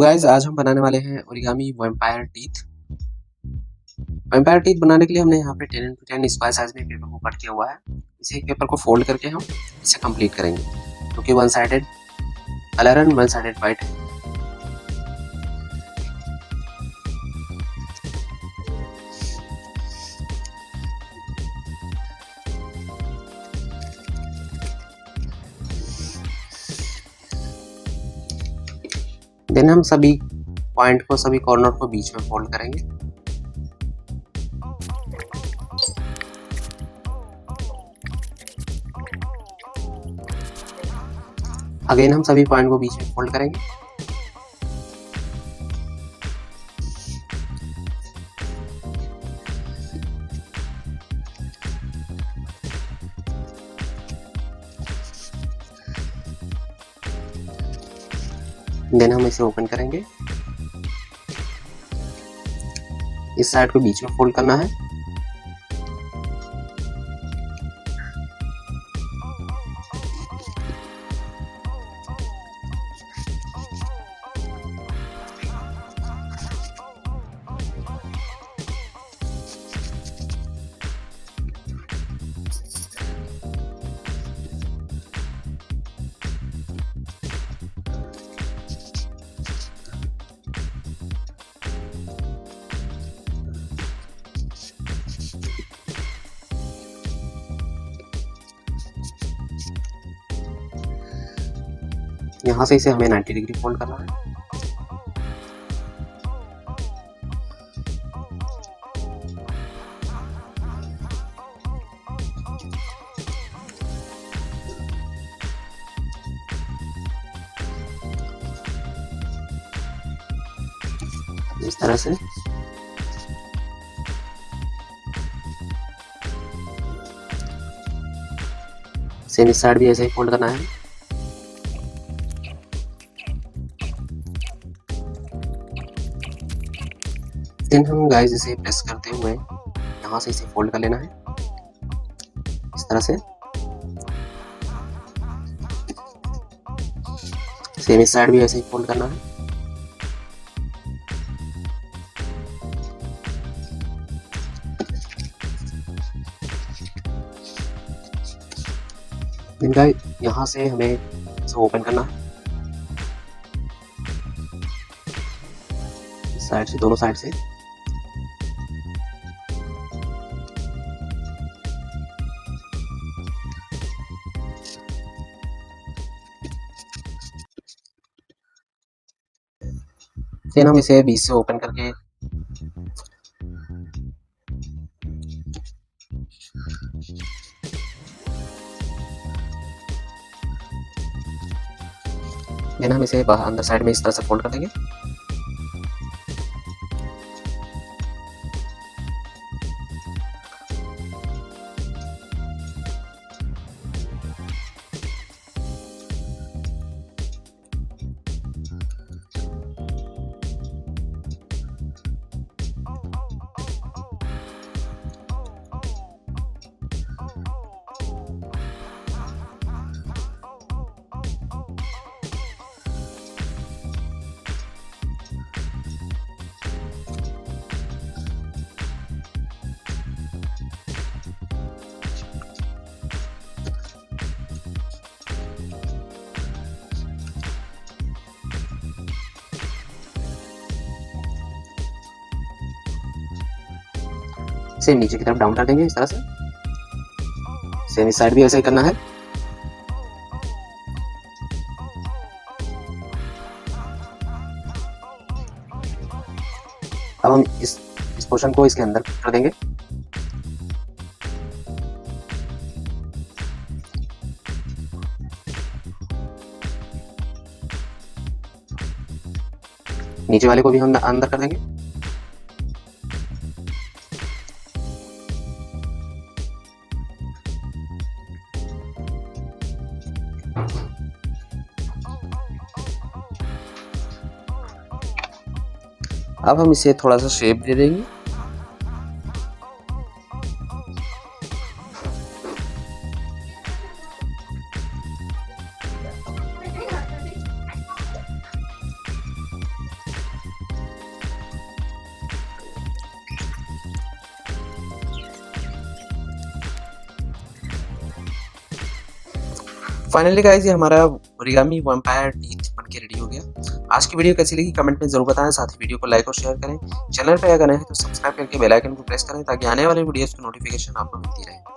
Guys आज हम बनाने वाले हैं origami vampire teeth. Vampire teeth बनाने के लिए हमने यहाँ पे 10 into 10 स्क्वायर साइज में पेपर को कट किया हुआ है। इसी पेपर को फोल्ड करके हम इसे कंप्लीट करेंगे, क्योंकि one sided colour and one sided white है। देन हम सभी पॉइंट को, सभी कॉर्नर को बीच में फोल्ड करेंगे। अगेन हम सभी पॉइंट को बीच में फोल्ड करेंगे। देन हम इसे ओपन करेंगे। इस साइड को बीच में फोल्ड करना है। यहाँ से इसे हमें 90 डिग्री फोल्ड करना है। इस तरह से सेम इस साइड भी ऐसे ही फोल्ड करना है। देन हम गाइस इसे प्रेस करते हुए यहाँ से इसे फोल्ड कर लेना है इस तरह से। सेम इस साइड भी ऐसे ही फोल्ड करना है। देन गाइस यहाँ से हमें इसे ओपन करना है इस साइड से, दोनों साइड से। फिर हम इसे बीच से ओपन करके देन हम इसे बाहर अंदर साइड में इस तरह से फोल्ड कर देंगे। सेम नीचे की तरफ डाउन कर देंगे इस तरह से। सेम इस साइड भी ऐसे ही करना है। अब हम इस पोर्शन को इसके अंदर कर देंगे। नीचे वाले को भी हम अंदर कर देंगे। अब हम इसे थोड़ा सा शेप दे देंगे। फाइनली गाइस ये हमारा ओरिगामी वैम्पायर टीथ बनके रेडी हो गया। आज की वीडियो कैसी लगी कमेंट में ज़रूर बताएं, साथ ही वीडियो को लाइक और शेयर करें। चैनल पे अगर नए हैं तो सब्सक्राइब करके बेल आइकन को प्रेस करें ताकि आने वाले वीडियोस की नोटिफिकेशन आपको मिलती रहे।